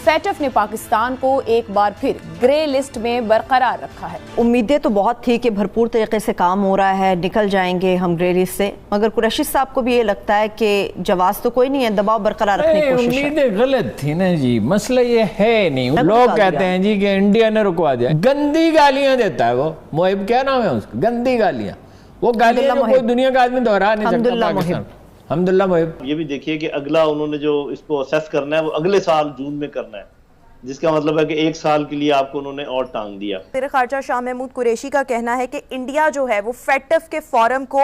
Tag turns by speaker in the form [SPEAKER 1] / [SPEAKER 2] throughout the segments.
[SPEAKER 1] FATF نے پاکستان کو ایک بار پھر گرے لسٹ میں برقرار رکھا ہے۔
[SPEAKER 2] امیدیں تو بہت تھی کہ بھرپور طریقے سے کام ہو رہا ہے، نکل جائیں گے ہم گرے لسٹ سے، مگر قریشی صاحب کو بھی یہ لگتا ہے کہ جواز تو کوئی نہیں ہے، دباؤ برقرار رکھنے کی کوشش ہے۔
[SPEAKER 3] امیدیں غلط تھی نا جی، مسئلہ یہ ہے نہیں۔ لوگ کہتے ہیں جی کہ انڈیا نے رکوا دیا، گندی گالیاں دیتا ہے وہ محب، کیا نام ہے اس کا، گندی گالیاں، وہ گالیاں جو کوئی دنیا کا آدمی دہرا نہیں سکتا پاکستان۔ الحمدللہ محب۔
[SPEAKER 4] یہ بھی دیکھیے کہ اگلا انہوں نے جو اس کو اسیس کرنا ہے وہ اگلے سال جون میں کرنا ہے، جس کا مطلب ہے کہ ایک سال کے لیے آپ کو انہوں نے اور ٹانگ دیا۔
[SPEAKER 5] وزیر خارجہ شاہ محمود قریشی کا کہنا ہے کہ انڈیا جو ہے وہ فیٹف کے فورم کو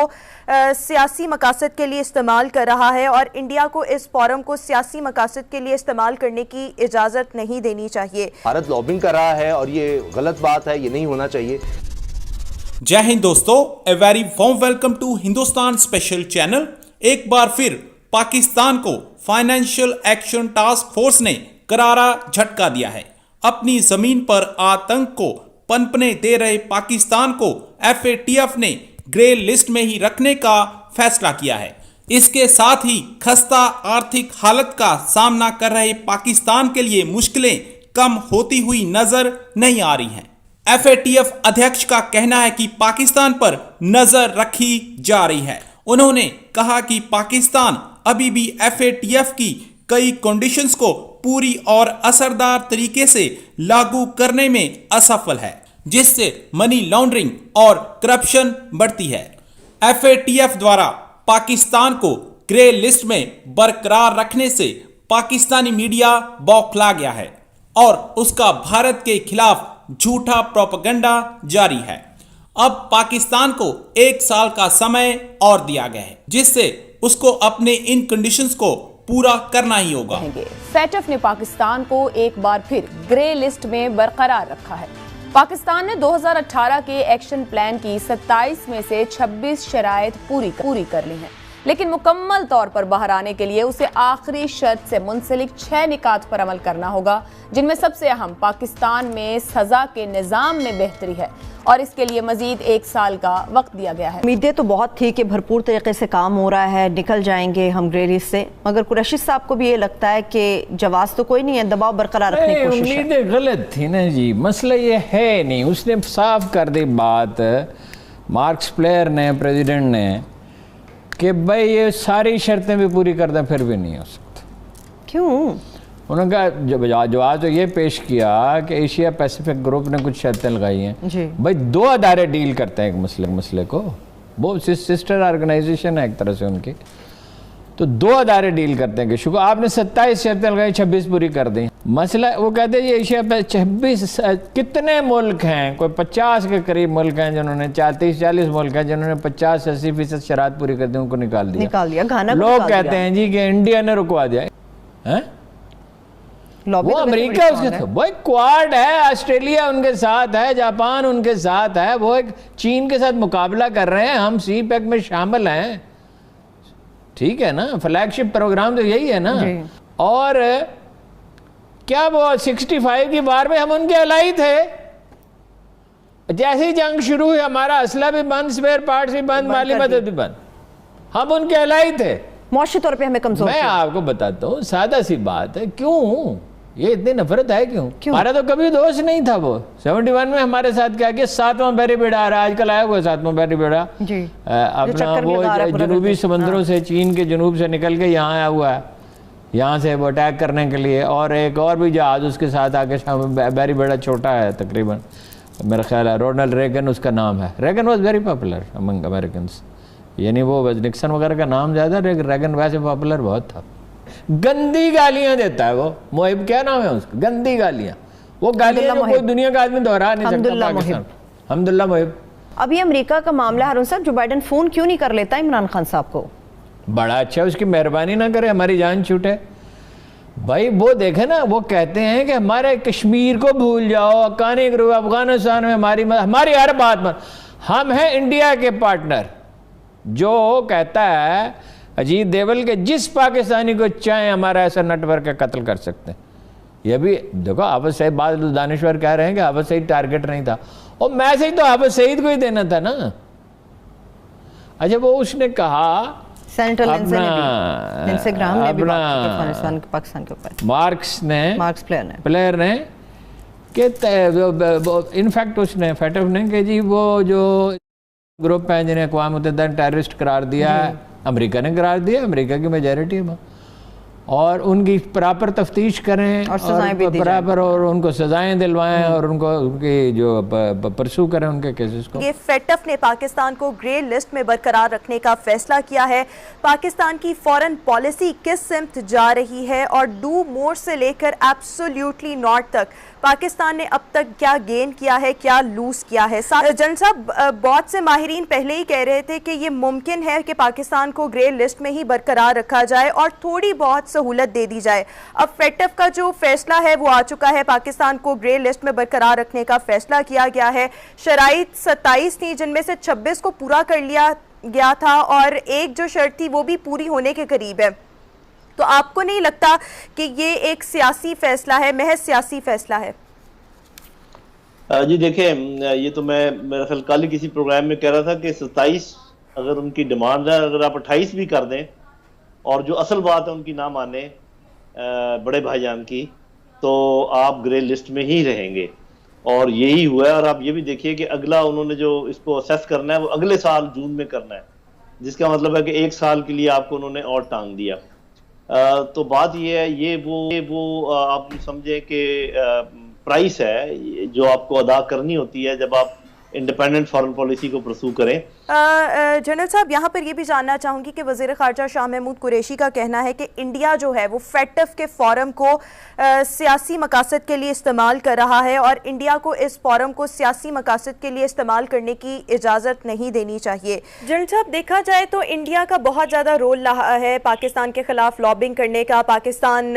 [SPEAKER 5] سیاسی مقاصد کے لیے استعمال کر رہا ہے اور انڈیا کو اس فورم کو سیاسی مقاصد کے لیے استعمال کرنے کی اجازت نہیں دینی چاہیے۔
[SPEAKER 6] بھارت لابنگ کر رہا ہے اور یہ غلط بات ہے، یہ نہیں ہونا چاہیے۔
[SPEAKER 7] جے ہند دوستو، a very warm welcome to Hindustan special channel. ایک بار پھر پاکستان کو فائنینشیل ایکشن ٹاسک فورس نے کرارا جھٹکا دیا ہے۔ اپنی زمین پر آتنک کو پنپنے دے رہے پاکستان کو FATF نے گرے لسٹ میں ہی رکھنے کا فیصلہ کیا ہے۔ اس کے ساتھ ہی خستہ آرتھک حالت کا سامنا کر رہے پاکستان کے لیے مشکلیں کم ہوتی ہوئی نظر نہیں آ رہی ہیں۔ FATF ادھیکش کا کہنا ہے کہ پاکستان پر نظر رکھی جا رہی ہے۔ انہوں نے کہا کہ پاکستان ابھی بھی FATF کی کئی کنڈیشنز کو پوری اور اثردار طریقے سے لاگو کرنے میں اسفل ہے، جس سے منی لانڈرنگ اور کرپشن بڑھتی ہے۔ FATF دوارا پاکستان کو گرے لسٹ میں برقرار رکھنے سے پاکستانی میڈیا بوکھلا گیا ہے اور اس کا بھارت کے خلاف جھوٹا پروپیگنڈا جاری ہے۔ اب پاکستان کو ایک سال کا سمے اور دیا گیا ہے، جس سے اس کو اپنے ان کنڈیشنز کو پورا کرنا ہی ہوگا۔
[SPEAKER 1] فیٹف نے پاکستان کو ایک بار پھر گرے لسٹ میں برقرار رکھا ہے۔ پاکستان نے 2018 کے ایکشن پلان کی 27 میں سے 26 شرائط پوری کر لی ہیں، لیکن مکمل طور پر باہر آنے کے لیے اسے آخری شرط سے منسلک 6 نکات پر عمل کرنا ہوگا، جن میں سب سے اہم پاکستان میں سزا کے نظام میں بہتری ہے اور اس کے لیے مزید 1 سال کا وقت دیا گیا ہے۔
[SPEAKER 2] امیدیں تو بہت تھی کہ بھرپور طریقے سے کام ہو رہا ہے، نکل جائیں گے ہم گرے لسٹ سے، مگر قریشی صاحب کو بھی یہ لگتا ہے کہ جواز تو کوئی نہیں ہے، دباؤ برقرار رکھنے کی کوشش ہے۔
[SPEAKER 3] امیدیں غلط تھی نا جی، مسئلہ یہ ہے نہیں۔ اس نے صاف کر دی بات، مارکس پلیئر نے، پریزیڈنٹ نے، کہ بھائی یہ ساری شرطیں بھی پوری کر دیں پھر بھی نہیں ہو سکتا۔
[SPEAKER 2] کیوں؟ انہوں
[SPEAKER 3] نے کہا جواز تو یہ پیش کیا کہ ایشیا پیسیفک گروپ نے کچھ شرطیں لگائی ہیں۔ بھائی 2 ادارے ڈیل کرتے ہیں ایک مسئلے کو، وہ سسٹر آرگنائزیشن ہے ایک طرح سے ان کی، تو 2 ادارے ڈیل کرتے ہیں کہ شکر آپ نے 27 شرطیں لگائی، 26 پوری کر دیں۔ مسئلہ وہ کہتے ہیں یہ ایشیا پہ 26 کتنے ملک ہیں، کوئی 50 کے قریب ملک ہیں جنہوں نے 30-40 ملک ہیں جنہوں نے 50-80% شرائط پوری کر دی، ان کو نکال دیا۔ لوگ کہتے ہیں جی کہ انڈیا نے رکوا دیا، وہ امریکہ اس کے ساتھ، وہ کوارڈ ہے، آسٹریلیا ان کے ساتھ ہے، جاپان ان کے ساتھ ہے، وہ ایک چین کے ساتھ مقابلہ کر رہے ہیں، ہم سی پیک میں شامل ہیں، ٹھیک ہے نا، فلیگ شپ پروگرام تو یہی ہے نا۔ اور کیا وہ 65 کی بار میں ہم ان کے الائی تھے، جیسی جنگ شروع ہوئی ہمارا اسلحہ بھی بند، اسپیئر پارٹس بھی بند، مالی مدد بھی بند، ہم ان کے الائی تھے،
[SPEAKER 2] معاشی طور پہ ہمیں کمزور۔
[SPEAKER 3] میں آپ کو بتاتا ہوں، سادہ سی بات ہے، کیوں یہ اتنی نفرت ہے، کیوں؟ ہمارا تو کبھی دوست نہیں تھا وہ۔ 71 میں ہمارے ساتھ کیا کہ 7واں بیری بیڑا آ رہا ہے، آج کل آیا ہوا ہے 7واں بیری بیڑا، اپنا وہ جنوبی سمندروں سے، چین کے جنوب سے نکل کے یہاں آیا ہوا ہے، یہاں سے وہ اٹیک کرنے کے لیے، اور ایک اور بھی جہاز اس کے ساتھ آ کے بیری بیڑا چھوٹا ہے تقریباً، میرا خیال ہے رونلڈ ریگن اس کا نام ہے۔ Reagan was very popular among Americans, یعنی وہ نکسن وغیرہ کا نام زیادہ، ریگن ویسے پاپولر بہت تھا۔ گندی گالیاں دیتا ہے وہ محب، کیا نام ہے اس کا، گندی گالیاں، وہ گالیاں جو کوئی دنیا کا آدمی دہرا نہیں سکتا پاکستان۔ الحمدللہ محب۔
[SPEAKER 2] اب یہ امریکہ کا معاملہ ہارون صاحب، جو بائیڈن فون کیوں نہیں کر لیتا عمران خان صاحب کو؟ بڑا
[SPEAKER 3] اچھا، اس کی مہربانی نہ کرے، ہماری جان چھوٹے۔ بھائی وہ دیکھیں نا، وہ کہتے ہیں کہ ہمارے کشمیر کو بھول جاؤ، حقانی گروہ افغانستان میں ہماری ہر بات ہم ہیں انڈیا کے پارٹنر، جو کہتا ہے اجیت دیول کے جس پاکستانی کو چاہیں ہمارا ایسا نیٹ ورک قتل کر سکتے ہیں۔ یہ بھی دیکھو، حافظ سعید، بعض دانشور کہہ رہے ہیں کہ حافظ سعید ٹارگٹ نہیں تھا، اور میسج تو حافظ سعید کو ہی دینا تھا نا۔ اچھا وہ اس نے کہا
[SPEAKER 2] سینیٹر لنسے گرام نے بھی افغانستان کے پاکستان کے اوپر مارکس پلیئر نے
[SPEAKER 3] کہ انفیکٹ اس نے فیٹف نے کہ جی وہ جو گروپ ہیں جنہیں اقوام متحدہ نے ٹیررسٹ قرار دیا ہے، امریکہ نے قرار دیا، امریکہ کی میجارٹی ہے، اور ان کی پراپر تفتیش کریں اور پراپر اور ان کو سزائیں دلوائیں اور ان کو ان کی جو پرسو کریں ان کے کیسز کو۔
[SPEAKER 5] یہ فیٹف نے پاکستان کو گرے لسٹ میں برقرار رکھنے کا فیصلہ کیا ہے۔ پاکستان کی فورن پالیسی کس سمت جا رہی ہے اور ڈو مور سے لے کر ایبسولیوٹلی ناٹ تک پاکستان نے اب تک کیا گین کیا ہے، کیا لوز کیا ہے۔ جنرل صاحب، بہت سے ماہرین پہلے ہی کہہ رہے تھے کہ یہ ممکن ہے کہ پاکستان کو گرے لسٹ میں ہی برقرار رکھا جائے اور تھوڑی بہت سہولت دے دی جائے۔ اب فیٹف کا جو فیصلہ ہے وہ آ چکا ہے، پاکستان کو گرے لسٹ میں برقرار رکھنے کا فیصلہ کیا گیا ہے۔ شرائط 27 تھی جن میں سے 26 کو پورا کر لیا گیا تھا اور ایک جو شرط تھی وہ بھی پوری ہونے کے قریب ہے۔ تو آپ کو نہیں لگتا کہ یہ ایک سیاسی فیصلہ ہے، محض سیاسی فیصلہ ہے؟
[SPEAKER 4] جی دیکھیں، یہ تو میں میرا خیال کل کسی پروگرام میں کہہ رہا تھا کہ 27 اگر ان کی ڈیمانڈ ہے، اگر آپ 28 بھی کر دیں اور جو اصل بات ہے ان کی نہ مانے بڑے بھائی جان کی، تو آپ گرے لسٹ میں ہی رہیں گے، اور یہی ہوا ہے۔ اور آپ یہ بھی دیکھیے کہ اگلا انہوں نے جو اس کو اسیس کرنا ہے وہ اگلے سال جون میں کرنا ہے، جس کا مطلب ہے کہ 1 سال کے لیے آپ کو انہوں نے اور ٹانگ دیا۔ تو بات یہ ہے، یہ وہ آپ سمجھیں کہ پرائس ہے جو آپ کو ادا کرنی ہوتی ہے جب آپ انڈیپینڈنٹ فارن پالیسی کو پرسو کریں۔
[SPEAKER 5] جنرل صاحب، یہاں پر یہ بھی جاننا چاہوں گی کہ وزیر خارجہ شاہ محمود قریشی کا کہنا ہے کہ انڈیا جو ہے وہ فیٹف کے فورم کو سیاسی مقاصد کے لیے استعمال کر رہا ہے اور انڈیا کو اس فورم کو سیاسی مقاصد کے لیے استعمال کرنے کی اجازت نہیں دینی چاہیے۔ جنرل صاحب، دیکھا جائے تو انڈیا کا بہت زیادہ رول رہا ہے پاکستان کے خلاف لابنگ کرنے کا، پاکستان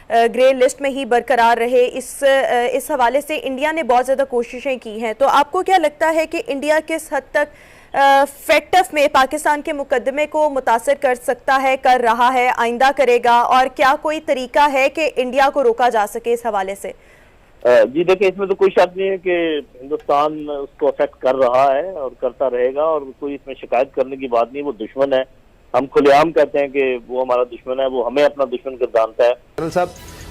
[SPEAKER 5] گرے لسٹ میں ہی برقرار رہے، اس حوالے سے انڈیا نے بہت زیادہ کوششیں کی ہیں۔ تو آپ کو کیا لگتا ہے کہ انڈیا کس حد تک فیٹف میں پاکستان کے مقدمے کو متاثر کر سکتا ہے، کر رہا ہے، آئندہ کرے گا، اور کیا کوئی طریقہ ہے کہ انڈیا کو روکا جا سکے اس حوالے سے؟
[SPEAKER 4] جی دیکھیں، اس میں تو کوئی شک نہیں ہے کہ ہندوستان اس کو افیکٹ کر رہا ہے اور کرتا رہے گا، اور کوئی اس میں شکایت کرنے کی بات نہیں۔ وہ دشمن ہے، ہم کھلے عام کہتے ہیں کہ وہ ہمارا دشمن ہے، وہ ہمیں اپنا دشمن گردانتا ہے۔
[SPEAKER 6] جنرل صاحب،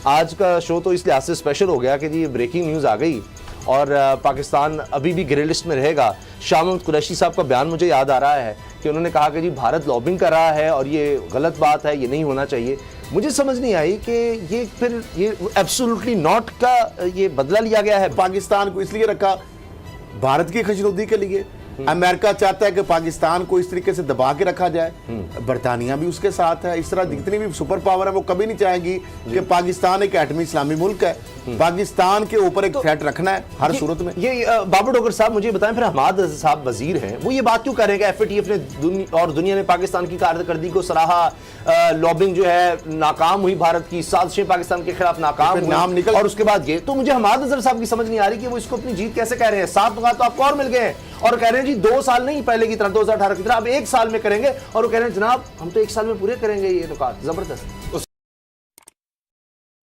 [SPEAKER 6] آج کا شو تو اس لحاظ سے اسپیشل ہو گیا کہ جی بریکنگ نیوز آ گئی اور پاکستان ابھی بھی گرے لسٹ میں رہے گا۔ شاہ محمود قریشی صاحب کا بیان مجھے یاد آ رہا ہے کہ انہوں نے کہا کہ جی بھارت لابنگ کر رہا ہے اور یہ غلط بات ہے، یہ نہیں ہونا چاہیے۔ مجھے سمجھ نہیں آئی کہ یہ پھر یہ ایبسولوٹلی ناٹ کا یہ بدلہ لیا گیا ہے۔
[SPEAKER 8] پاکستان کو اس لیے رکھا بھارت کی خوشنودی کے لیے۔ امریکہ چاہتا ہے کہ پاکستان کو اس طریقے سے دبا کے رکھا جائے، برطانیہ بھی اس کے ساتھ ہے۔ اس طرح جتنی بھی سپر پاور ہے وہ کبھی نہیں چاہیں گی کہ پاکستان ایک ایٹمی اسلامی ملک ہے، پاکستان کے اوپر ایک تھریٹ رکھنا ہے ہر صورت میں۔
[SPEAKER 6] یہ بابر ڈوگر صاحب مجھے بتائیں، پھر حماد صاحب وزیر ہیں، وہ یہ بات کیوں کر رہے ہیں کہ ایف اے ٹی ایف نے اور دنیا نے پاکستان کی کارکردگی کو سراہا، لابنگ جو ہے ناکام ہوئی، بھارت کی سازشیں پاکستان کے خلاف ناکام ہوئی، اور اس کے بعد یہ تو مجھے حماد اظہر صاحب کی سمجھ نہیں آ رہی کہ وہ اس کو اپنی جیت کیسے کہہ رہے ہیں۔ 7 نکات تو آپ کو اور مل گئے ہیں اور کہہ رہے ہیں جی 2 سال نہیں پہلے کی طرح 2018 کی طرح اب 1 سال میں کریں گے، اور وہ کہہ رہے ہیں جناب ہم تو 1 سال میں پورے کریں گے یہ نکات۔ زبردست۔